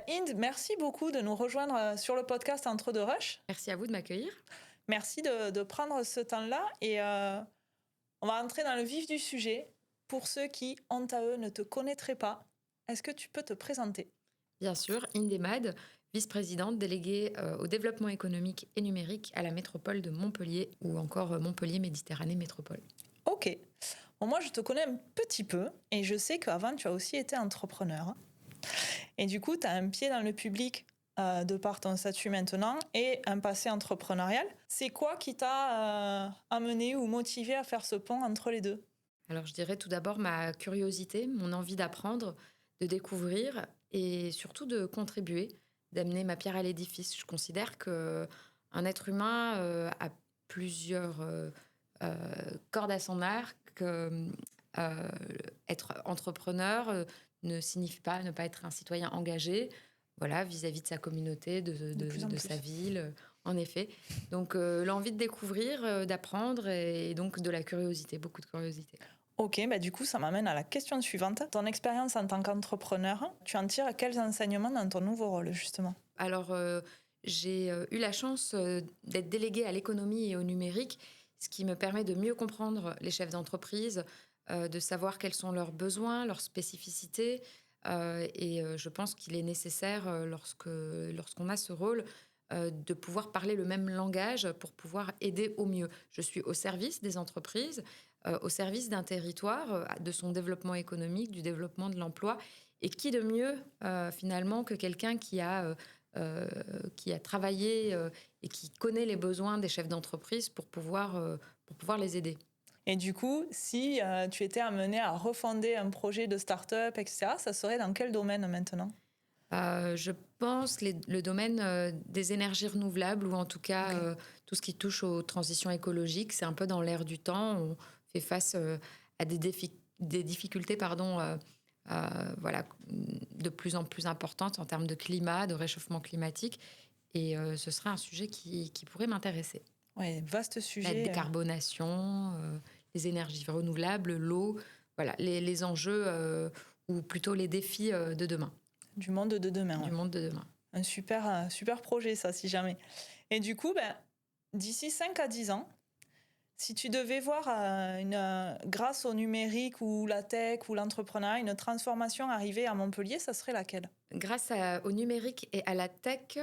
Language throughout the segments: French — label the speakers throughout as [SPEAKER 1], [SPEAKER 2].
[SPEAKER 1] Inde, merci beaucoup de nous rejoindre sur le podcast Entre deux rushs.
[SPEAKER 2] Merci à vous de m'accueillir.
[SPEAKER 1] Merci de prendre ce temps-là et on va entrer dans le vif du sujet. Pour ceux qui, honte à eux, ne te connaîtraient pas, est-ce que tu peux te présenter?
[SPEAKER 2] Bien sûr, Indemad, vice-présidente déléguée au développement économique et numérique à la métropole de Montpellier ou encore Montpellier Méditerranée Métropole.
[SPEAKER 1] Ok. Bon, moi, je te connais un petit peu et je sais qu'avant, tu as aussi été entrepreneur. Et du coup, tu as un pied dans le public de par ton statut maintenant et un passé entrepreneurial. C'est quoi qui t'a amené ou motivé à faire ce pont entre les deux?
[SPEAKER 2] Alors je dirais tout d'abord ma curiosité, mon envie d'apprendre, de découvrir et surtout de contribuer, d'amener ma pierre à l'édifice. Je considère que un être humain a plusieurs cordes à son arc. Euh, Être entrepreneur ne signifie pas ne pas être un citoyen engagé, voilà, vis-à-vis de sa communauté,
[SPEAKER 1] De plus en
[SPEAKER 2] de
[SPEAKER 1] plus.
[SPEAKER 2] sa ville, en effet. Donc l'envie de découvrir, d'apprendre et donc de la curiosité, beaucoup de curiosité.
[SPEAKER 1] Ok, bah du coup, ça m'amène à la question suivante. Ton expérience en tant qu'entrepreneur, tu en tires quels enseignements dans ton nouveau rôle, justement?
[SPEAKER 2] Alors, j'ai eu la chance d'être déléguée à l'économie et au numérique, ce qui me permet de mieux comprendre les chefs d'entreprise, de savoir quels sont leurs besoins, leurs spécificités. Je pense qu'il est nécessaire, lorsqu'on a ce rôle, de pouvoir parler le même langage pour pouvoir aider au mieux. Je suis au service des entreprises, au service d'un territoire, de son développement économique, du développement de l'emploi. Et qui de mieux, finalement, que quelqu'un qui a travaillé et qui connaît les besoins des chefs d'entreprise pour pouvoir les aider.
[SPEAKER 1] Et du coup, si tu étais amené à refonder un projet de start-up, etc., ça serait dans quel domaine maintenant?
[SPEAKER 2] Je pense le domaine des énergies renouvelables ou en tout cas
[SPEAKER 1] Ok.
[SPEAKER 2] tout ce qui touche aux transitions écologiques, c'est un peu dans l'air du temps. On fait face à des difficultés voilà, de plus en plus importantes en termes de climat, de réchauffement climatique. Et ce serait un sujet qui pourrait m'intéresser.
[SPEAKER 1] Ouais, vaste
[SPEAKER 2] La
[SPEAKER 1] sujet.
[SPEAKER 2] décarbonation, les énergies renouvelables, l'eau, voilà, les enjeux ou plutôt les défis de demain,
[SPEAKER 1] Du monde de demain.
[SPEAKER 2] du
[SPEAKER 1] Ouais.
[SPEAKER 2] monde de demain.
[SPEAKER 1] Un super projet, ça, si jamais. Et du coup, ben, d'ici 5 à 10 ans, si tu devais voir, grâce au numérique ou la tech ou l'entrepreneuriat, une transformation arriver à Montpellier, ça serait laquelle?
[SPEAKER 2] Au numérique et à la tech,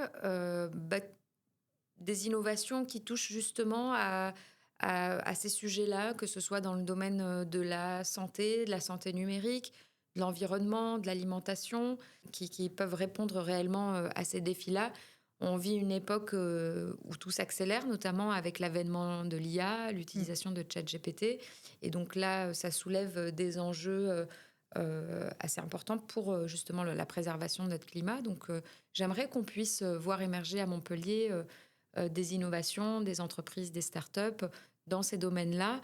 [SPEAKER 2] des innovations qui touchent justement à ces sujets-là, que ce soit dans le domaine de la santé numérique, de l'environnement, de l'alimentation, qui peuvent répondre réellement à ces défis-là. On vit une époque où tout s'accélère, notamment avec l'avènement de l'IA,
[SPEAKER 1] Mm.
[SPEAKER 2] l'utilisation de ChatGPT. Et donc là, ça soulève des enjeux assez importants pour justement la préservation de notre climat. Donc j'aimerais qu'on puisse voir émerger à Montpellier des innovations, des entreprises, des startups dans ces domaines-là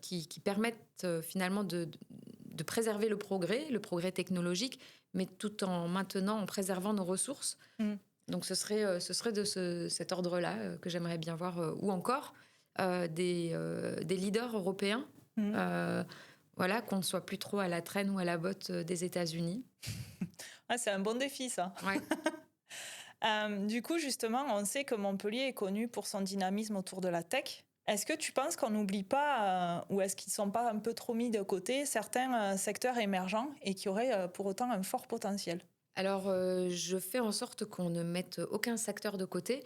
[SPEAKER 2] qui permettent finalement de préserver le progrès technologique, mais tout en maintenant, en préservant nos ressources.
[SPEAKER 1] Mm.
[SPEAKER 2] Donc ce serait de cet ordre-là que j'aimerais bien voir, ou encore des leaders européens,
[SPEAKER 1] Mm.
[SPEAKER 2] euh, voilà, qu'on ne soit plus trop à la traîne ou à la botte des États-Unis.
[SPEAKER 1] Ah, c'est un bon défi, ça.
[SPEAKER 2] Ouais.
[SPEAKER 1] Du coup, justement, on sait que Montpellier est connu pour son dynamisme autour de la tech. Est-ce que tu penses qu'on n'oublie pas, ou est-ce qu'ils ne sont pas un peu trop mis de côté, certains secteurs émergents et qui auraient pour autant un fort potentiel?
[SPEAKER 2] Alors, je fais en sorte qu'on ne mette aucun secteur de côté.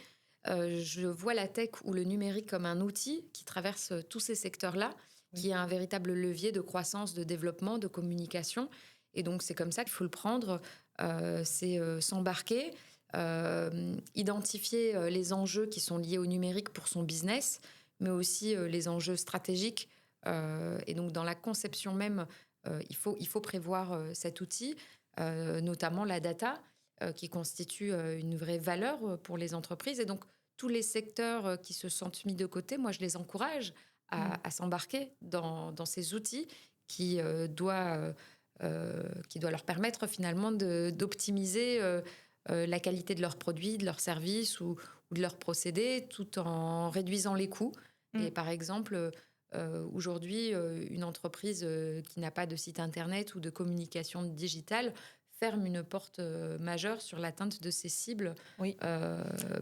[SPEAKER 2] Je vois la tech ou le numérique comme un outil qui traverse tous ces secteurs-là,
[SPEAKER 1] Oui.
[SPEAKER 2] qui est un véritable levier de croissance, de développement, de communication. Et donc, c'est comme ça qu'il faut le prendre. C'est s'embarquer, identifier les enjeux qui sont liés au numérique pour son business, mais aussi les enjeux stratégiques. Et donc, dans la conception même, il faut prévoir cet outil, notamment la data, qui constitue une vraie valeur pour les entreprises. Et donc, tous les secteurs qui se sentent mis de côté, moi, je les encourage à s'embarquer dans ces outils qui doit leur permettre finalement d'optimiser la qualité de leurs produits, de leurs services ou de leurs procédés, tout en réduisant les coûts. Et
[SPEAKER 1] Mm.
[SPEAKER 2] par exemple, aujourd'hui, une entreprise qui n'a pas de site internet ou de communication digitale ferme une porte majeure sur l'atteinte de ces cibles
[SPEAKER 1] Oui,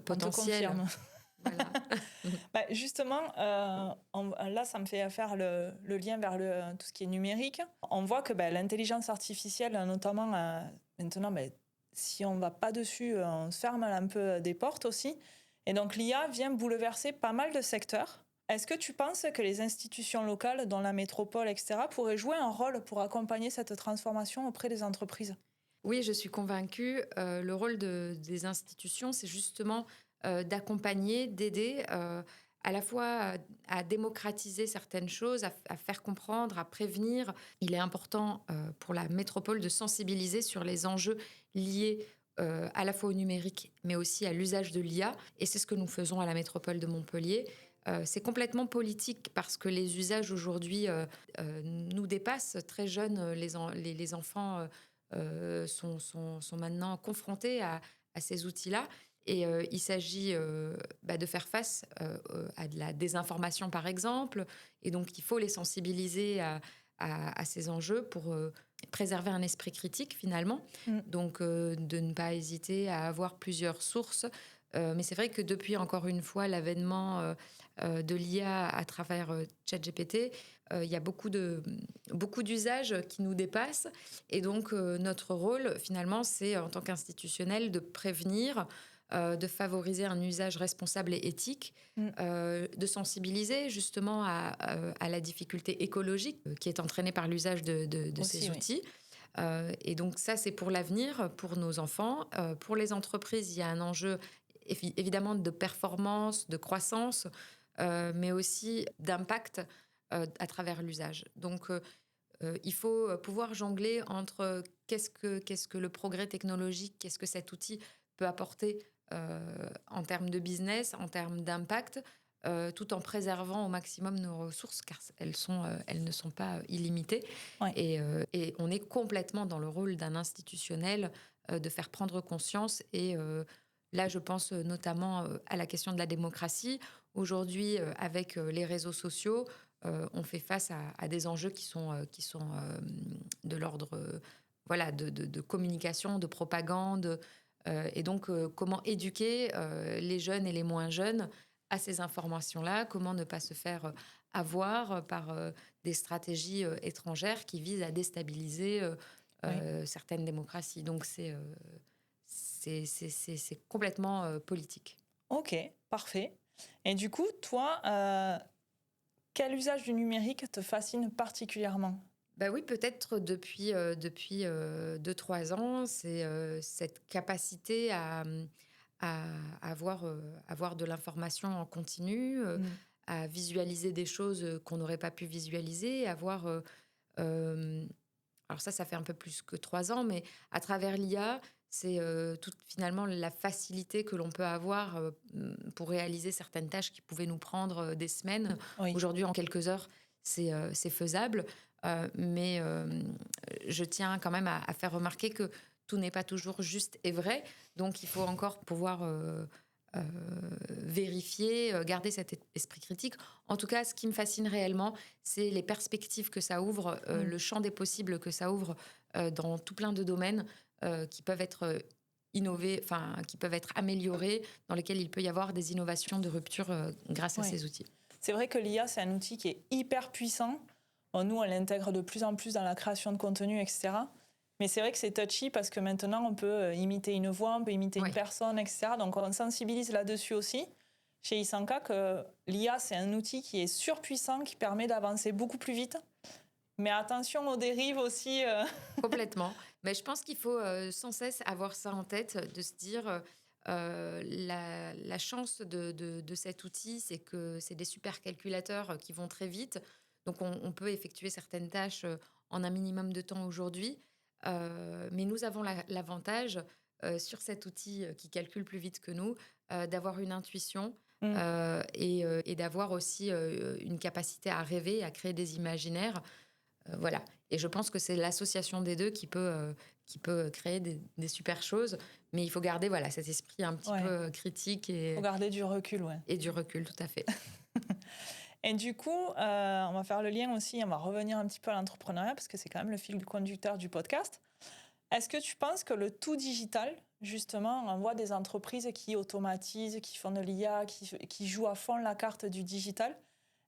[SPEAKER 2] potentielles.
[SPEAKER 1] on te confirme.
[SPEAKER 2] Voilà.
[SPEAKER 1] Justement, là, ça me fait faire le lien vers tout ce qui est numérique. On voit que l'intelligence artificielle, notamment maintenant, si on ne va pas dessus, on se ferme un peu des portes aussi. Et donc, l'IA vient bouleverser pas mal de secteurs. Est-ce que tu penses que les institutions locales, dont la métropole, etc., pourraient jouer un rôle pour accompagner cette transformation auprès des entreprises ?
[SPEAKER 2] Oui, je suis convaincue. Le rôle des institutions, c'est justement d'accompagner, d'aider à la fois à démocratiser certaines choses, à faire comprendre, à prévenir. Il est important pour la métropole de sensibiliser sur les enjeux liés à la fois au numérique, mais aussi à l'usage de l'IA. Et c'est ce que nous faisons à la métropole de Montpellier. C'est complètement politique parce que les usages aujourd'hui nous dépassent. Très jeunes, les enfants sont maintenant confrontés à ces outils-là. Et il s'agit de faire face à de la désinformation, par exemple. Et donc, il faut les sensibiliser à ces enjeux pour préserver un esprit critique, finalement. Donc, de ne pas hésiter à avoir plusieurs sources. Mais c'est vrai que depuis, encore une fois, l'avènement de l'IA à travers ChatGPT, il y a beaucoup d'usages qui nous dépassent. Et donc, notre rôle, finalement, c'est, en tant qu'institutionnel, de prévenir, de favoriser un usage responsable et éthique, de sensibiliser justement à la difficulté écologique qui est entraînée par l'usage de
[SPEAKER 1] Aussi,
[SPEAKER 2] ces outils. Et donc ça, c'est pour l'avenir, pour nos enfants. Pour les entreprises, il y a un enjeu évidemment de performance, de croissance, mais aussi d'impact à travers l'usage. Donc, il faut pouvoir jongler entre qu'est-ce que le progrès technologique, qu'est-ce que cet outil peut apporter en termes de business, en termes d'impact, tout en préservant au maximum nos ressources, car elles ne sont pas illimitées.
[SPEAKER 1] Ouais.
[SPEAKER 2] Et on est complètement dans le rôle d'un institutionnel de faire prendre conscience. Et là, je pense notamment à la question de la démocratie. Aujourd'hui, avec les réseaux sociaux, on fait face à des enjeux qui sont de l'ordre de communication, de propagande. Et donc, comment éduquer les jeunes et les moins jeunes à ces informations-là? Comment ne pas se faire avoir par des stratégies étrangères qui visent à déstabiliser certaines démocraties? Donc, c'est complètement politique.
[SPEAKER 1] Ok, parfait. Et du coup, toi, quel usage du numérique te fascine particulièrement ?
[SPEAKER 2] Oui, peut-être depuis 2-3 ans, c'est cette capacité à avoir de l'information en continu, à visualiser des choses qu'on n'aurait pas pu visualiser, avoir... alors ça fait un peu plus que 3 ans, mais à travers l'IA, c'est finalement la facilité que l'on peut avoir pour réaliser certaines tâches qui pouvaient nous prendre des semaines.
[SPEAKER 1] Oui.
[SPEAKER 2] Aujourd'hui, en quelques heures, c'est faisable. Mais je tiens quand même à faire remarquer que tout n'est pas toujours juste et vrai. Donc, il faut encore pouvoir vérifier, garder cet esprit critique. En tout cas, ce qui me fascine réellement, c'est les perspectives que ça ouvre, le champ des possibles que ça ouvre dans tout plein de domaines qui peuvent être innovés, qui peuvent être améliorés, dans lesquels il peut y avoir des innovations de rupture grâce à ces outils.
[SPEAKER 1] C'est vrai que l'IA, c'est un outil qui est hyper puissant. Bon, nous, on l'intègre de plus en plus dans la création de contenu, etc. Mais c'est vrai que c'est touchy parce que maintenant, on peut imiter une voix, on peut imiter une personne, etc. Donc, on sensibilise là-dessus aussi. Chez Isanka, que l'IA, c'est un outil qui est surpuissant, qui permet d'avancer beaucoup plus vite. Mais attention aux dérives aussi.
[SPEAKER 2] Complètement. Mais je pense qu'il faut sans cesse avoir ça en tête, de se dire... la chance de cet outil, c'est que c'est des supercalculateurs qui vont très vite. Donc, on peut effectuer certaines tâches en un minimum de temps aujourd'hui. Mais nous avons l'avantage, sur cet outil qui calcule plus vite que nous, d'avoir une intuition et d'avoir aussi une capacité à rêver, à créer des imaginaires. Voilà. Et je pense que c'est l'association des deux qui peut créer des super choses. Mais il faut garder cet esprit un petit peu critique. Il
[SPEAKER 1] faut garder du recul,
[SPEAKER 2] Et du recul, tout à fait.
[SPEAKER 1] Et du coup, on va faire le lien aussi, on va revenir un petit peu à l'entrepreneuriat parce que c'est quand même le fil conducteur du podcast. Est-ce que tu penses que le tout digital, justement, on voit des entreprises qui automatisent, qui font de l'IA, qui jouent à fond la carte du digital.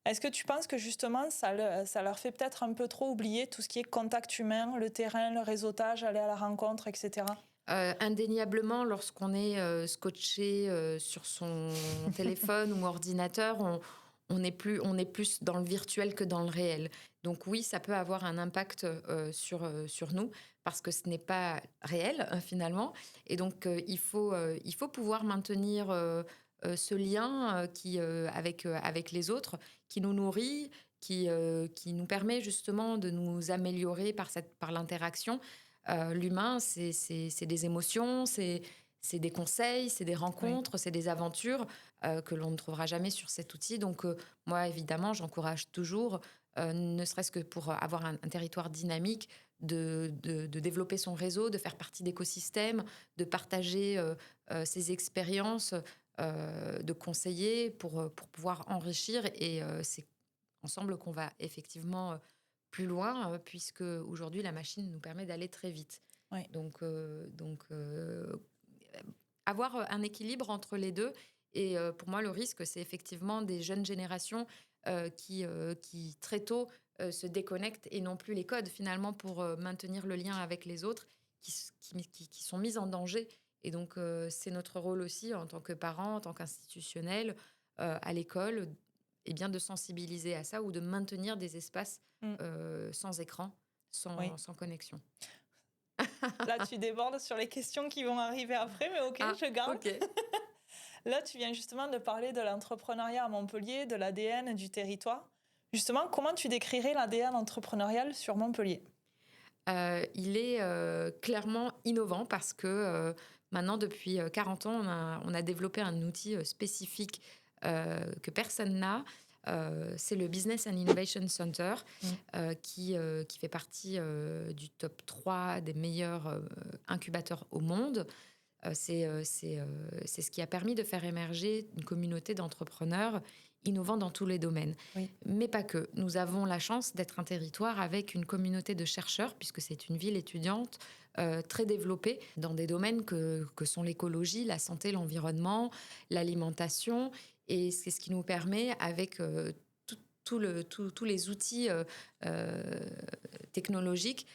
[SPEAKER 1] Est-ce que tu penses que justement, ça leur fait peut-être un peu trop oublier tout ce qui est contact humain, le terrain, le réseautage, aller à la rencontre, etc.
[SPEAKER 2] Indéniablement, lorsqu'on est scotché sur son téléphone ou ordinateur, on est plus dans le virtuel que dans le réel. Donc oui, ça peut avoir un impact sur nous parce que ce n'est pas réel finalement. Et donc il faut pouvoir maintenir ce lien avec les autres qui nous nourrit, qui nous permet justement de nous améliorer par l'interaction. L'humain, c'est des émotions, c'est des conseils, c'est des
[SPEAKER 1] Oui,
[SPEAKER 2] rencontres, c'est des aventures que l'on ne trouvera jamais sur cet outil. Donc, moi, évidemment, j'encourage toujours, ne serait-ce que pour avoir un territoire dynamique, de développer son réseau, de faire partie d'écosystèmes, de partager ses expériences, de conseiller pour pouvoir enrichir. Et c'est ensemble qu'on va effectivement plus loin, puisque aujourd'hui la machine nous permet d'aller très vite.
[SPEAKER 1] oui,
[SPEAKER 2] Donc, avoir un équilibre entre les deux. Et pour moi, le risque, c'est effectivement des jeunes générations qui très tôt se déconnectent et n'ont plus les codes finalement pour maintenir le lien avec les autres, qui sont mises en danger. Et donc, c'est notre rôle aussi en tant que parents, en tant qu'institutionnels, à l'école, et bien de sensibiliser à ça ou de maintenir des espaces
[SPEAKER 1] mm,
[SPEAKER 2] sans écran,
[SPEAKER 1] oui.
[SPEAKER 2] sans connexion.
[SPEAKER 1] Là, tu débordes sur les questions qui vont arriver après, mais ok,
[SPEAKER 2] Ah,
[SPEAKER 1] je garde.
[SPEAKER 2] ok.
[SPEAKER 1] Là, tu viens justement de parler de l'entrepreneuriat à Montpellier, de l'ADN du territoire. Justement, comment tu décrirais l'ADN entrepreneurial sur Montpellier?
[SPEAKER 2] Il est clairement innovant parce que maintenant, depuis 40 ans, on a développé un outil spécifique que personne n'a. C'est le Business and Innovation Center
[SPEAKER 1] Mm.
[SPEAKER 2] qui fait partie du top 3 des meilleurs incubateurs au monde. C'est ce qui a permis de faire émerger une communauté d'entrepreneurs innovants dans tous les domaines.
[SPEAKER 1] Oui,
[SPEAKER 2] Mais pas que. Nous avons la chance d'être un territoire avec une communauté de chercheurs, puisque c'est une ville étudiante très développée dans des domaines que sont l'écologie, la santé, l'environnement, l'alimentation. Et c'est ce qui nous permet, avec tous les outils technologiques,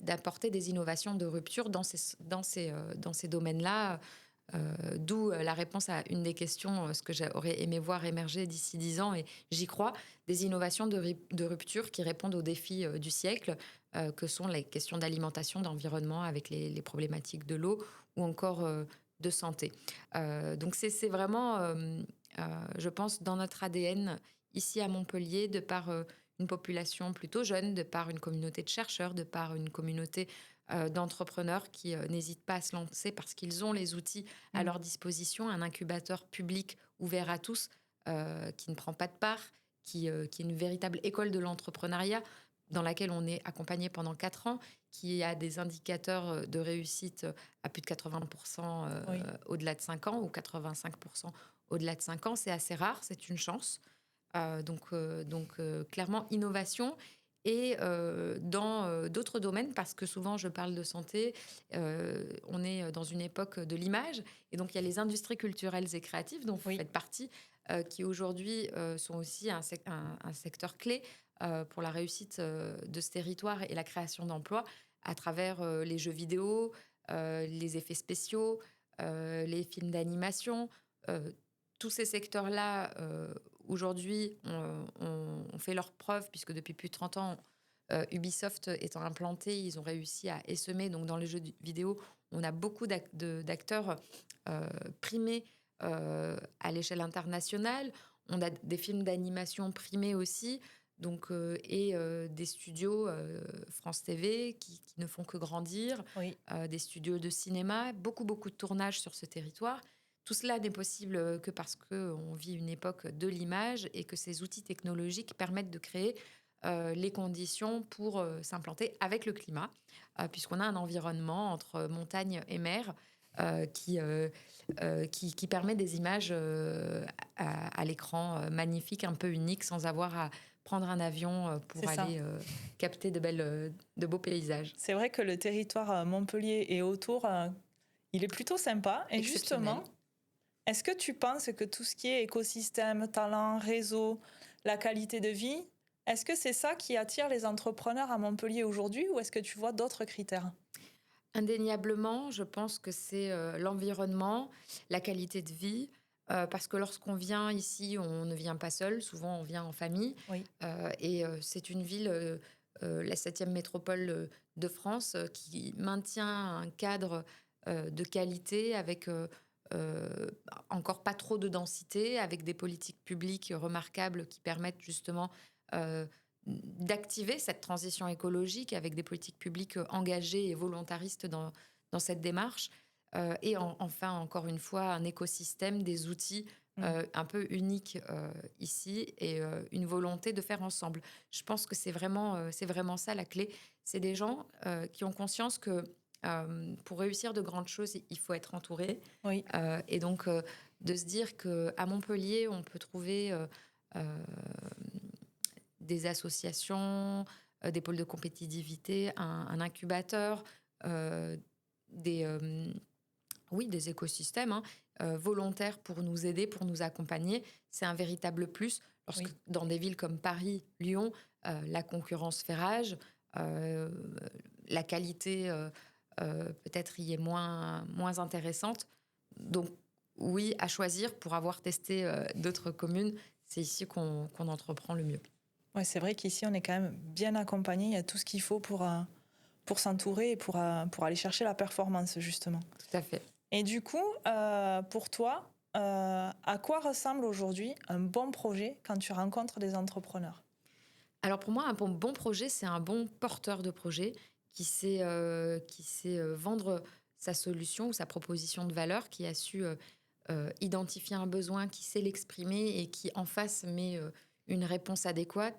[SPEAKER 2] d'apporter des innovations de rupture dans ces domaines-là. D'où la réponse à une des questions, ce que j'aurais aimé voir émerger d'ici 10 ans, et j'y crois, des innovations de rupture qui répondent aux défis du siècle, que sont les questions d'alimentation, d'environnement, avec les problématiques de l'eau ou encore de santé. Donc c'est vraiment, je pense, dans notre ADN, ici à Montpellier, de par une population plutôt jeune, de par une communauté de chercheurs, de par une communauté d'entrepreneurs qui n'hésitent pas à se lancer parce qu'ils ont les outils à
[SPEAKER 1] mm,
[SPEAKER 2] leur disposition, un incubateur public ouvert à tous, qui ne prend pas de part, qui est une véritable école de l'entrepreneuriat dans laquelle on est accompagné pendant 4 ans, qui a des indicateurs de réussite à plus de 80%
[SPEAKER 1] oui,
[SPEAKER 2] au-delà de 5 ans ou 85% au-delà de 5 ans. C'est assez rare, c'est une chance. Clairement, innovation. Et dans d'autres domaines, parce que souvent je parle de santé, on est dans une époque de l'image. Et donc, il y a les industries culturelles et créatives, dont vous
[SPEAKER 1] oui,
[SPEAKER 2] faites partie, qui aujourd'hui sont aussi un secteur clé pour la réussite de ce territoire et la création d'emplois à travers les jeux vidéo, les effets spéciaux, les films d'animation. euh, Tous ces secteurs-là, aujourd'hui, ont fait leurs preuves, puisque depuis plus de 30 ans, Ubisoft étant implanté, ils ont réussi à essaimer. Donc, dans les jeux vidéo, on a beaucoup d'acteurs primés à l'échelle internationale. On a des films d'animation primés aussi. Donc, des studios France TV qui ne font que grandir,
[SPEAKER 1] oui.
[SPEAKER 2] des studios de cinéma, beaucoup de tournages sur ce territoire. Tout cela n'est possible que parce qu'on vit une époque de l'image et que ces outils technologiques permettent de créer les conditions pour s'implanter avec le climat, puisqu'on a un environnement entre montagne et mer qui permet des images à l'écran magnifiques, un peu uniques, sans avoir à prendre un avion pour
[SPEAKER 1] C'est ça.
[SPEAKER 2] aller capter de beaux paysages.
[SPEAKER 1] C'est vrai que le territoire Montpellier et autour, il est plutôt sympa. Et
[SPEAKER 2] Exceptionnel.
[SPEAKER 1] justement, est-ce que tu penses que tout ce qui est écosystème, talent, réseau, la qualité de vie, est-ce que c'est ça qui attire les entrepreneurs à Montpellier aujourd'hui ou est-ce que tu vois d'autres critères?
[SPEAKER 2] Indéniablement, je pense que c'est l'environnement, la qualité de vie, parce que lorsqu'on vient ici, on ne vient pas seul, souvent on vient en famille.
[SPEAKER 1] Oui,
[SPEAKER 2] C'est une ville, la septième métropole de France, qui maintient un cadre de qualité avec encore pas trop de densité, avec des politiques publiques remarquables qui permettent justement euh, d'activer cette transition écologique avec des politiques publiques engagées et volontaristes dans cette démarche. Enfin, encore une fois, un écosystème, des outils
[SPEAKER 1] mm,
[SPEAKER 2] un peu uniques ici et une volonté de faire ensemble. Je pense que c'est vraiment ça la clé. C'est des gens qui ont conscience que pour réussir de grandes choses, il faut être entouré.
[SPEAKER 1] oui,
[SPEAKER 2] Et donc, de se dire qu'à Montpellier, on peut trouver euh, des associations, des pôles de compétitivité, un incubateur, euh, des, euh, oui, des écosystèmes hein, volontaires pour nous aider, pour nous accompagner. C'est un véritable plus. Lorsque
[SPEAKER 1] oui.
[SPEAKER 2] dans des villes comme Paris, Lyon, la concurrence fait rage, euh, la qualité peut-être y est moins intéressante. Donc oui, à choisir pour avoir testé d'autres communes, c'est ici qu'on entreprend le mieux.
[SPEAKER 1] Ouais, c'est vrai qu'ici, on est quand même bien accompagné. Il y a tout ce qu'il faut pour s'entourer et pour aller chercher la performance, justement.
[SPEAKER 2] Tout à fait.
[SPEAKER 1] Et du coup, pour toi, à quoi ressemble aujourd'hui un bon projet quand tu rencontres des entrepreneurs?
[SPEAKER 2] Alors pour moi, un bon projet, c'est un bon porteur de projet qui sait vendre sa solution ou sa proposition de valeur, qui a su identifier un besoin, qui sait l'exprimer et qui en face met une réponse adéquate,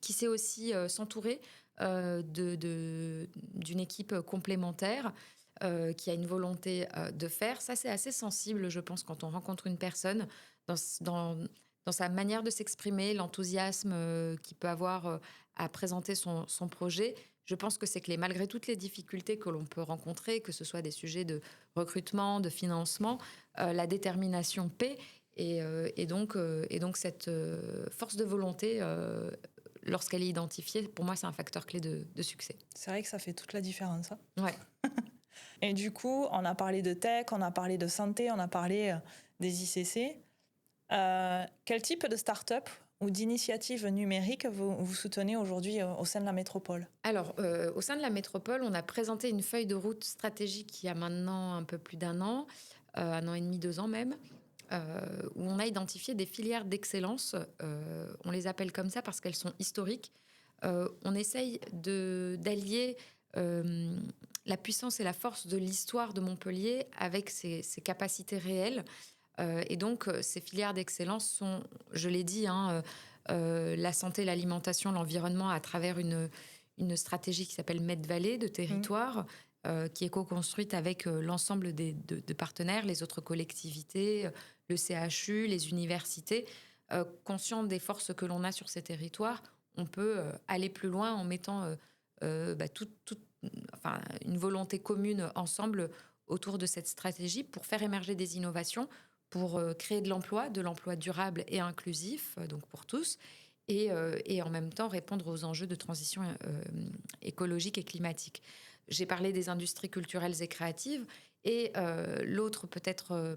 [SPEAKER 2] qui sait aussi s'entourer d'une équipe complémentaire, qui a une volonté de faire. Ça, c'est assez sensible, je pense, quand on rencontre une personne dans, dans sa manière de s'exprimer, l'enthousiasme qu'il peut avoir à présenter son projet. Je pense que c'est clé. Malgré toutes les difficultés que l'on peut rencontrer, que ce soit des sujets de recrutement, de financement, la détermination paie. Et donc cette force de volonté, lorsqu'elle est identifiée, pour moi, c'est un facteur clé de succès.
[SPEAKER 1] C'est vrai que ça fait toute la différence, hein.
[SPEAKER 2] Ouais.
[SPEAKER 1] Et du coup, on a parlé de tech, on a parlé de santé, on a parlé des ICC. Quel type de start-up ou d'initiative numérique vous soutenez aujourd'hui au sein de la métropole?
[SPEAKER 2] Alors, au sein de la métropole, on a présenté une feuille de route stratégique il y a maintenant un peu plus d'un an, 1 an et demi, 2 ans même, où on a identifié des filières d'excellence. On les appelle comme ça parce qu'elles sont historiques. On essaye d'allier la puissance et la force de l'histoire de Montpellier avec ses capacités réelles. Et donc, ces filières d'excellence sont, je l'ai dit, hein, la santé, l'alimentation, l'environnement à travers une stratégie qui s'appelle Med-Vallée de
[SPEAKER 1] Mm.
[SPEAKER 2] territoire, qui est co-construite avec l'ensemble de partenaires, les autres collectivités, le CHU, les universités. Conscient des forces que l'on a sur ces territoires, on peut aller plus loin en mettant enfin, une volonté commune ensemble autour de cette stratégie pour faire émerger des innovations, pour créer de l'emploi durable et inclusif, donc pour tous, et en même temps répondre aux enjeux de transition écologique et climatique. J'ai parlé des industries culturelles et créatives, et l'autre peut-être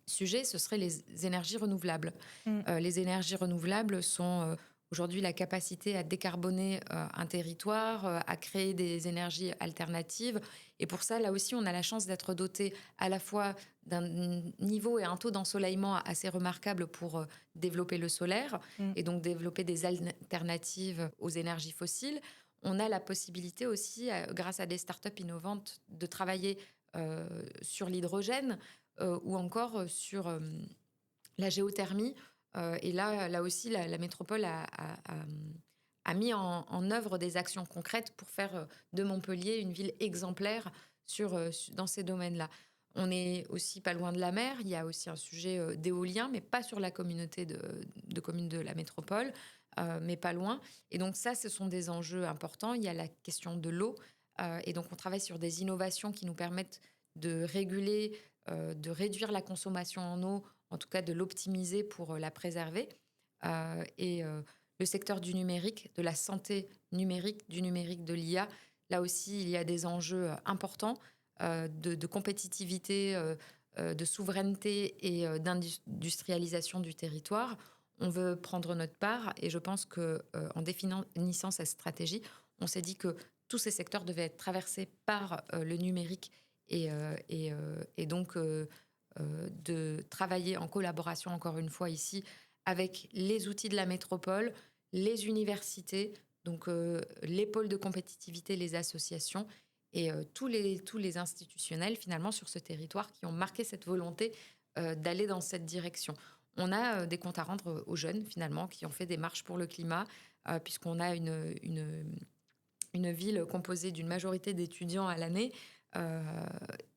[SPEAKER 2] sujet, ce serait les énergies renouvelables.
[SPEAKER 1] Mm.
[SPEAKER 2] Les énergies renouvelables sont aujourd'hui la capacité à décarboner un territoire, à créer des énergies alternatives. Et pour ça, là aussi, on a la chance d'être doté à la fois d'un niveau et un taux d'ensoleillement assez remarquable pour développer le solaire
[SPEAKER 1] Mm.
[SPEAKER 2] et donc développer des alternatives aux énergies fossiles. On a la possibilité aussi, grâce à des startups innovantes, de travailler sur l'hydrogène ou encore sur la géothermie. Et là aussi, la métropole a mis en œuvre des actions concrètes pour faire de Montpellier une ville exemplaire dans ces domaines-là. On est aussi pas loin de la mer. Il y a aussi un sujet d'éolien, mais pas sur la communauté de communes de la métropole. mais pas loin. Et donc ça, ce sont des enjeux importants. Il y a la question de l'eau. Et donc on travaille sur des innovations qui nous permettent de réguler, de réduire la consommation en eau, en tout cas de l'optimiser pour la préserver. Le secteur du numérique, de la santé numérique, du numérique, de l'IA, là aussi, il y a des enjeux importants de compétitivité, de souveraineté et d'industrialisation du territoire. On veut prendre notre part et je pense qu'en définissant cette stratégie, on s'est dit que tous ces secteurs devaient être traversés par le numérique et donc de travailler en collaboration, encore une fois ici, avec les outils de la métropole, les universités, donc les pôles de compétitivité, les associations et tous les institutionnels finalement sur ce territoire qui ont marqué cette volonté d'aller dans cette direction. On a des comptes à rendre aux jeunes finalement qui ont fait des marches pour le climat puisqu'on a une ville composée d'une majorité d'étudiants à l'année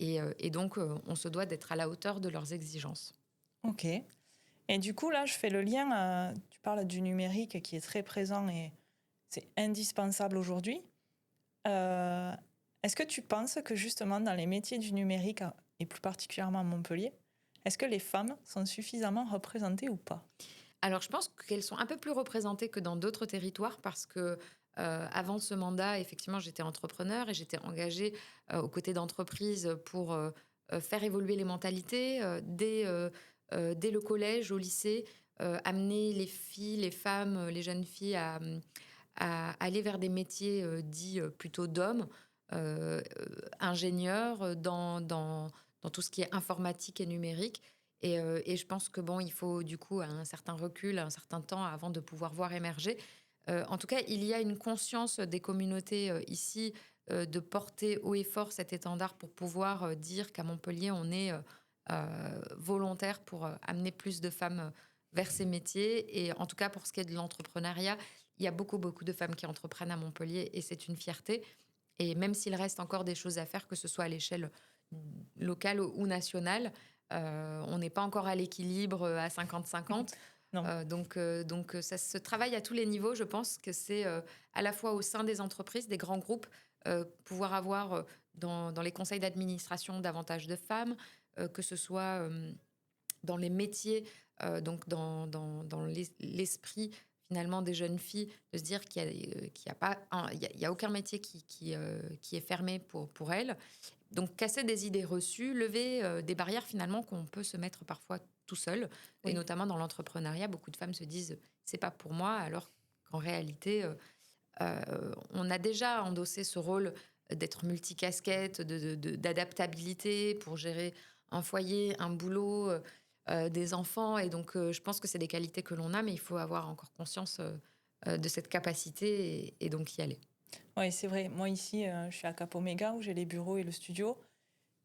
[SPEAKER 2] et donc on se doit d'être à la hauteur de leurs exigences.
[SPEAKER 1] Ok. Et du coup, là, je fais le lien, tu parles du numérique qui est très présent et c'est indispensable aujourd'hui. Est-ce que tu penses que justement dans les métiers du numérique, et plus particulièrement à Montpellier, est-ce que les femmes sont suffisamment représentées ou pas ?
[SPEAKER 2] Alors, je pense qu'elles sont un peu plus représentées que dans d'autres territoires parce que avant ce mandat, effectivement, j'étais entrepreneur et j'étais engagée aux côtés d'entreprises pour faire évoluer les mentalités dès le collège, au lycée, amener les filles, les femmes, les jeunes filles à aller vers des métiers dits plutôt d'hommes, ingénieurs dans tout ce qui est informatique et numérique. Et je pense que bon, il faut du coup un certain recul, un certain temps avant de pouvoir voir émerger. En tout cas, il y a une conscience des communautés ici de porter haut et fort cet étendard pour pouvoir dire qu'à Montpellier, on est volontaire pour amener plus de femmes vers ces métiers. Et en tout cas, pour ce qui est de l'entrepreneuriat, il y a beaucoup de femmes qui entreprennent à Montpellier et c'est une fierté. Et même s'il reste encore des choses à faire, que ce soit à l'échelle locale ou nationale, on n'est pas encore à l'équilibre à 50-50. Donc ça se travaille à tous les niveaux. Je pense que c'est à la fois au sein des entreprises, des grands groupes, pouvoir avoir dans les conseils d'administration davantage de femmes, que ce soit dans les métiers, donc dans l'esprit finalement des jeunes filles, de se dire qu'il y a aucun métier qui est fermé pour elles. Donc casser des idées reçues, lever des barrières finalement qu'on peut se mettre parfois tout seul. Oui. Et notamment dans l'entrepreneuriat, beaucoup de femmes se disent « c'est pas pour moi », alors qu'en réalité, on a déjà endossé ce rôle d'être multicasquette, d'adaptabilité pour gérer un foyer, un boulot, des enfants. Et donc, je pense que c'est des qualités que l'on a, mais il faut avoir encore conscience de cette capacité et donc y aller.
[SPEAKER 1] Oui, c'est vrai. Moi, ici, je suis à Cap Oméga, où j'ai les bureaux et le studio.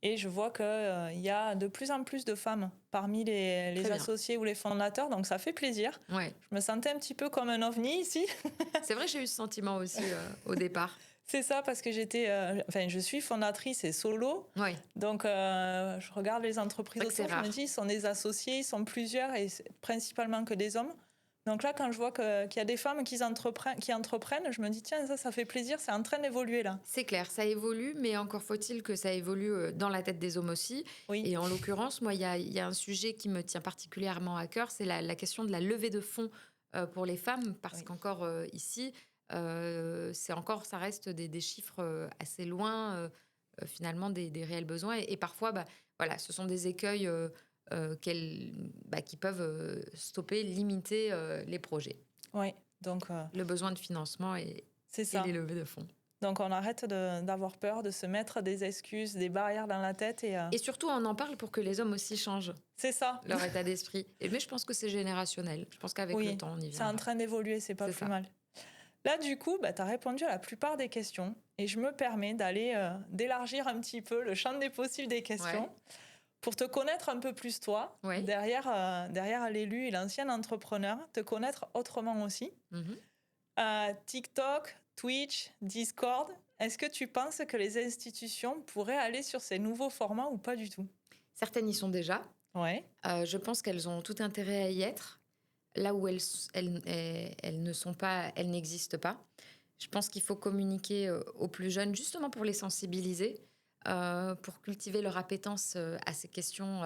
[SPEAKER 1] Et je vois qu'il y a de plus en plus de femmes parmi les associés ou les fondateurs. Donc, ça fait plaisir.
[SPEAKER 2] Ouais.
[SPEAKER 1] Je me sentais un petit peu comme un ovni ici.
[SPEAKER 2] C'est vrai, j'ai eu ce sentiment aussi au départ.
[SPEAKER 1] C'est ça, parce que je suis fondatrice et solo.
[SPEAKER 2] Ouais.
[SPEAKER 1] Donc, je regarde les entreprises autour, je me dis, ils sont des associés, ils sont plusieurs, et principalement que des hommes. Donc là, quand je vois qu'il y a des femmes qui entreprennent, je me dis, tiens, ça fait plaisir, c'est en train d'évoluer là.
[SPEAKER 2] C'est clair, ça évolue, mais encore faut-il que ça évolue dans la tête des hommes aussi. Oui. Et en l'occurrence, moi, il y a un sujet qui me tient particulièrement à cœur, c'est la question de la levée de fonds pour les femmes, parce qu'encore ici, ça reste des chiffres assez loin, finalement, des réels besoins. Et parfois, voilà, ce sont des écueils qui peuvent stopper, limiter les projets.
[SPEAKER 1] Oui, donc...
[SPEAKER 2] le besoin de financement et les levées de fonds.
[SPEAKER 1] Donc, on arrête d'avoir peur, de se mettre des excuses, des barrières dans la tête.
[SPEAKER 2] Et surtout, on en parle pour que les hommes aussi changent.
[SPEAKER 1] C'est ça.
[SPEAKER 2] Leur état d'esprit. Mais je pense que c'est générationnel. Je pense qu'avec le temps, on y viendra.
[SPEAKER 1] C'est en train d'évoluer, c'est pas plus mal. Là, du coup, tu as répondu à la plupart des questions. Et je me permets d'élargir un petit peu le champ des possibles des questions. Ouais. Pour te connaître un peu plus toi, derrière l'élu et l'ancien entrepreneur, te connaître autrement aussi. Mm-hmm. TikTok, Twitch, Discord, est-ce que tu penses que les institutions pourraient aller sur ces nouveaux formats ou pas du tout ?
[SPEAKER 2] Certaines y sont déjà.
[SPEAKER 1] Ouais.
[SPEAKER 2] Je pense qu'elles ont tout intérêt à y être. Là où elles ne sont pas, elles n'existent pas. Je pense qu'il faut communiquer aux plus jeunes, justement pour les sensibiliser, pour cultiver leur appétence à ces questions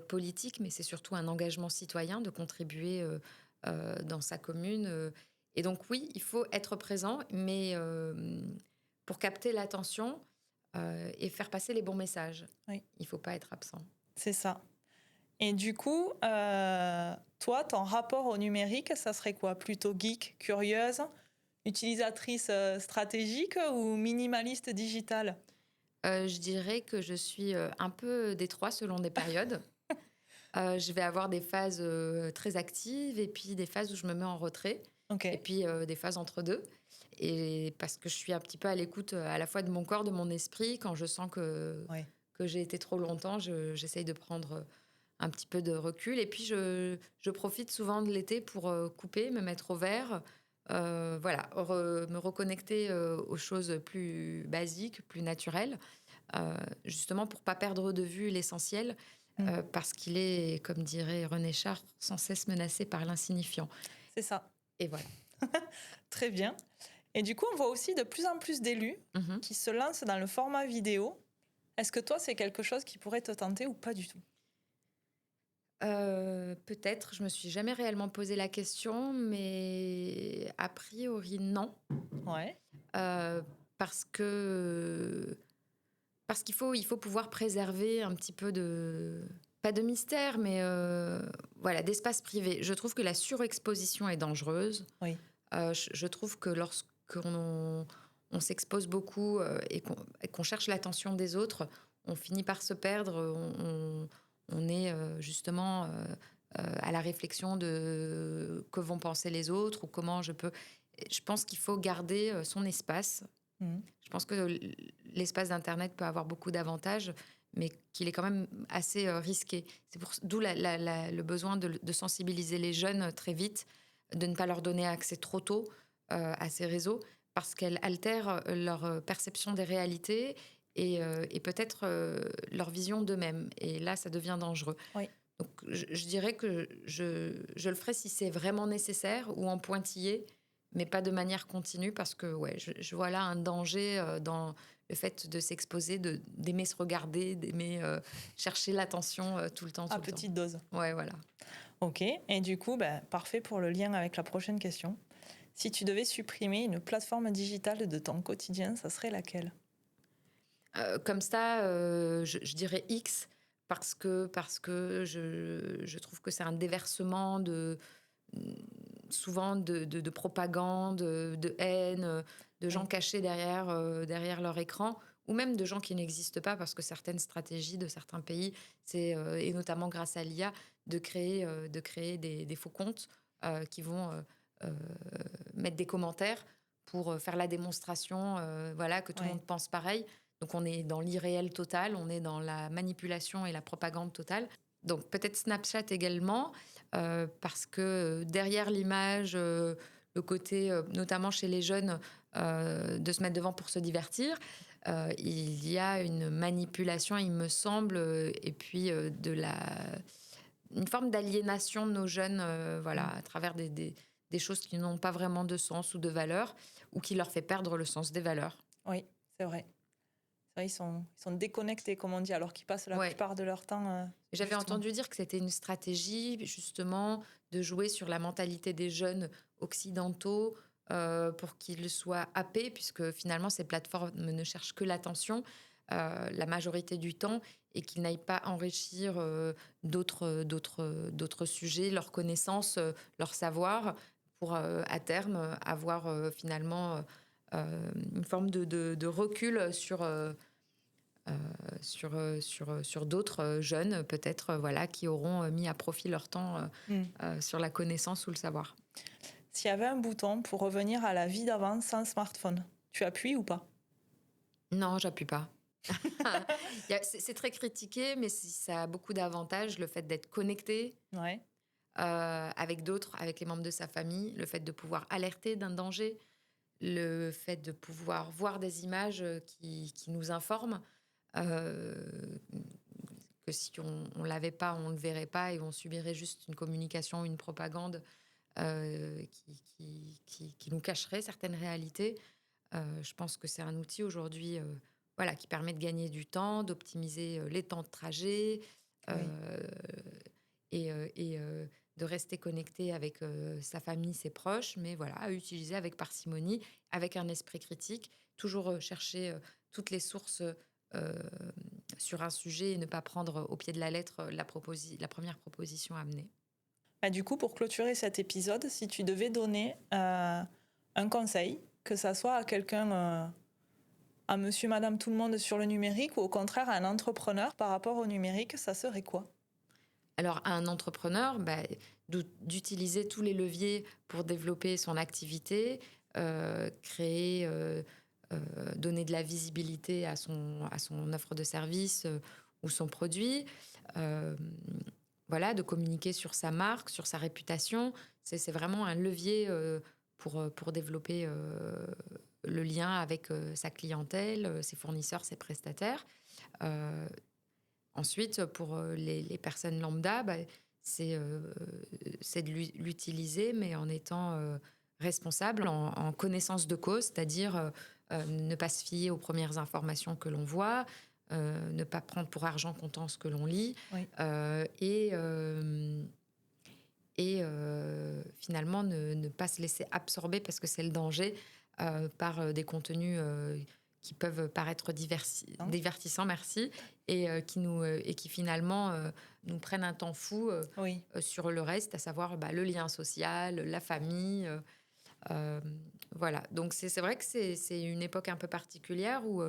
[SPEAKER 2] politiques, mais c'est surtout un engagement citoyen de contribuer dans sa commune. Et donc oui, il faut être présent, mais pour capter l'attention et faire passer les bons messages.
[SPEAKER 1] Oui.
[SPEAKER 2] Il ne faut pas être absent.
[SPEAKER 1] C'est ça. Et du coup, toi, ton rapport au numérique, ça serait quoi? Plutôt geek, curieuse, utilisatrice stratégique ou minimaliste digitale?
[SPEAKER 2] Je dirais que je suis un peu des trois selon des périodes. Je vais avoir des phases très actives et puis des phases où je me mets en retrait.
[SPEAKER 1] Ok.
[SPEAKER 2] Et puis des phases entre deux. Et parce que je suis un petit peu à l'écoute à la fois de mon corps, de mon esprit. Quand je sens
[SPEAKER 1] Ouais.
[SPEAKER 2] que j'ai été trop longtemps, j'essaye de prendre un petit peu de recul. Et puis je profite souvent de l'été pour couper, me mettre au vert. Voilà, me reconnecter aux choses plus basiques, plus naturelles. Justement pour pas perdre de vue l'essentiel. Parce qu'il est, comme dirait René Char, sans cesse menacé par l'insignifiant.
[SPEAKER 1] C'est ça.
[SPEAKER 2] Et voilà.
[SPEAKER 1] Très bien. Et du coup, on voit aussi de plus en plus d'élus
[SPEAKER 2] Mhm.
[SPEAKER 1] qui se lancent dans le format vidéo. Est-ce que toi, c'est quelque chose qui pourrait te tenter ou pas du tout?
[SPEAKER 2] Peut-être, je me suis jamais réellement posé la question, mais a priori non.
[SPEAKER 1] Ouais.
[SPEAKER 2] Heu, parce que il faut pouvoir préserver un petit peu de pas de mystère, mais voilà, d'espace privé. Je trouve que la surexposition est dangereuse.
[SPEAKER 1] Oui.
[SPEAKER 2] Je trouve que lorsqu'on on s'expose beaucoup, et qu'on cherche l'attention des autres, on finit par se perdre. On est, justement, à la réflexion de que vont penser les autres ou comment je peux je pense qu'il faut garder, son espace.
[SPEAKER 1] Mhm.
[SPEAKER 2] Je pense que l'espace d'internet peut avoir beaucoup d'avantages, mais qu'il est quand même assez, risqué. C'est pour d'où le besoin de sensibiliser les jeunes très vite, de ne pas leur donner accès trop tôt, à ces réseaux parce qu'elles altèrent, leur, perception des réalités et peut-être, leur vision d'eux-mêmes et là, ça devient dangereux.
[SPEAKER 1] Oui.
[SPEAKER 2] Donc je dirais que je le ferai si c'est vraiment nécessaire ou en pointillé, mais pas de manière continue parce que ouais, je vois là un danger, dans le fait de s'exposer, d'aimer se regarder, d'aimer, chercher l'attention, tout le temps,
[SPEAKER 1] À
[SPEAKER 2] tout le temps.
[SPEAKER 1] petite dose.
[SPEAKER 2] Ouais, voilà.
[SPEAKER 1] Ok. Et du coup, ben, parfait pour le lien avec la prochaine question. Si tu devais supprimer une plateforme digitale de ton quotidien, ça serait laquelle?
[SPEAKER 2] Comme ça, je dirais X parce que je trouve que c'est un déversement mmh, souvent de propagande, de haine, de gens
[SPEAKER 1] Oui.
[SPEAKER 2] cachés derrière leur écran ou même de gens qui n'existent pas parce que certaines stratégies de certains pays, c'est, et notamment grâce à l'IA, de créer des faux comptes, qui vont, heu, mettre des commentaires pour, faire la démonstration, voilà, que tout le
[SPEAKER 1] Ouais.
[SPEAKER 2] monde pense pareil. Donc on est dans l'irréel total, on est dans la manipulation et la propagande totale. Donc peut-être Snapchat également, parce que derrière l'image, le côté, notamment chez les jeunes, de se mettre devant pour se divertir, il y a une manipulation, il me semble, et puis une forme d'aliénation de nos jeunes, voilà, à travers des choses qui n'ont pas vraiment de sens ou de valeur, ou qui leur fait perdre le sens des valeurs.
[SPEAKER 1] Oui, c'est vrai. C'est vrai, ils sont déconnectés, comme on dit, alors qu'ils passent la
[SPEAKER 2] Ouais.
[SPEAKER 1] plupart de leur temps.
[SPEAKER 2] J'avais
[SPEAKER 1] Justement.
[SPEAKER 2] entendu dire que c'était une stratégie, justement, de jouer sur la mentalité des jeunes occidentaux pour qu'ils soient happés, puisque finalement, ces plateformes ne cherchent que l'attention la majorité du temps et qu'ils n'aillent pas enrichir d'autres sujets, leurs connaissances, leur savoir, pour à terme avoir finalement une forme de recul sur d'autres jeunes, peut-être, voilà, qui auront mis à profit leur temps
[SPEAKER 1] Mm.
[SPEAKER 2] sur la connaissance ou le savoir.
[SPEAKER 1] S'il y avait un bouton pour revenir à la vie d'avant sans smartphone, tu appuies ou pas?
[SPEAKER 2] Non, j'appuie pas. C'est très critiqué, mais ça a beaucoup d'avantages, le fait d'être connecté
[SPEAKER 1] Ouais.
[SPEAKER 2] avec d'autres, avec les membres de sa famille, le fait de pouvoir alerter d'un danger, le fait de pouvoir voir des images qui nous informent, euh, que si on ne l'avait pas, on ne le verrait pas et on subirait juste une communication, une propagande qui nous cacherait certaines réalités. Je pense que c'est un outil aujourd'hui voilà, qui permet de gagner du temps, d'optimiser les temps de trajet
[SPEAKER 1] Oui.
[SPEAKER 2] euh, et de rester connecté avec sa famille, ses proches, mais voilà, à utiliser avec parcimonie, avec un esprit critique, toujours chercher toutes les sources euh, sur un sujet et ne pas prendre au pied de la lettre la première proposition amenée.
[SPEAKER 1] Bah, du coup, pour clôturer cet épisode, si tu devais donner un conseil, que ça soit à quelqu'un, à monsieur, madame, tout le monde sur le numérique, ou au contraire à un entrepreneur par rapport au numérique, ça serait quoi?
[SPEAKER 2] Alors, à un entrepreneur, d'utiliser tous les leviers pour développer son activité, créer, donner de la visibilité à son offre de service ou son produit. Euh, voilà, de communiquer sur sa marque, sur sa réputation. C'est vraiment un levier pour développer le lien avec sa clientèle, ses fournisseurs, ses prestataires. Euh, Ensuite, pour les personnes lambda, c'est de l'utiliser, mais en étant responsable, en connaissance de cause, c'est-à-dire ne pas se fier aux premières informations que l'on voit, ne pas prendre pour argent comptant ce que l'on lit,
[SPEAKER 1] Oui.
[SPEAKER 2] Finalement ne pas se laisser absorber, parce que c'est le danger, par des contenus qui peuvent paraître divertissants, merci, et qui finalement nous prennent un temps fou
[SPEAKER 1] Oui.
[SPEAKER 2] sur le reste, à savoir le lien social, la famille. Euh, voilà. Donc c'est vrai que c'est une époque un peu particulière où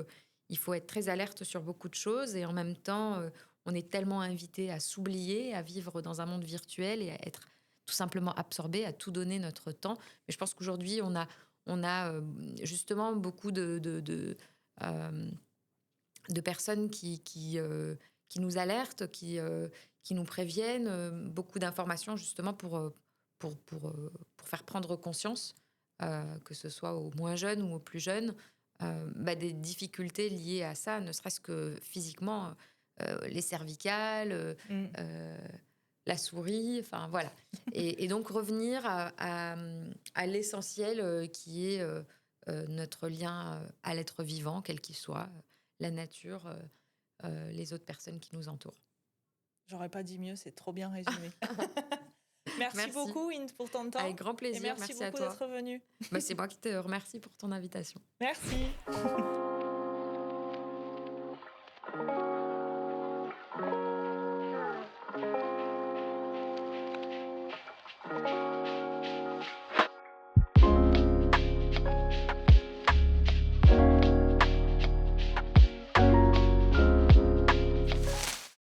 [SPEAKER 2] il faut être très alerte sur beaucoup de choses, et en même temps, on est tellement invité à s'oublier, à vivre dans un monde virtuel et à être tout simplement absorbé, à tout donner notre temps. Mais je pense qu'aujourd'hui, on a justement beaucoup de personnes qui nous alertent, qui nous préviennent, beaucoup d'informations justement pour faire prendre conscience, que ce soit aux moins jeunes ou aux plus jeunes, des difficultés liées à ça, ne serait-ce que physiquement, les cervicales,
[SPEAKER 1] Mm.
[SPEAKER 2] la souris, enfin voilà. Et donc revenir à l'essentiel qui est notre lien à l'être vivant, quel qu'il soit, la nature, les autres personnes qui nous entourent.
[SPEAKER 1] J'aurais pas dit mieux, c'est trop bien résumé. Merci
[SPEAKER 2] Merci.
[SPEAKER 1] beaucoup, Inde, pour ton
[SPEAKER 2] Avec
[SPEAKER 1] temps.
[SPEAKER 2] grand
[SPEAKER 1] Et
[SPEAKER 2] plaisir.
[SPEAKER 1] merci
[SPEAKER 2] Merci à
[SPEAKER 1] beaucoup
[SPEAKER 2] toi.
[SPEAKER 1] d'être venue.
[SPEAKER 2] C'est moi qui te remercie pour ton invitation.
[SPEAKER 1] Merci.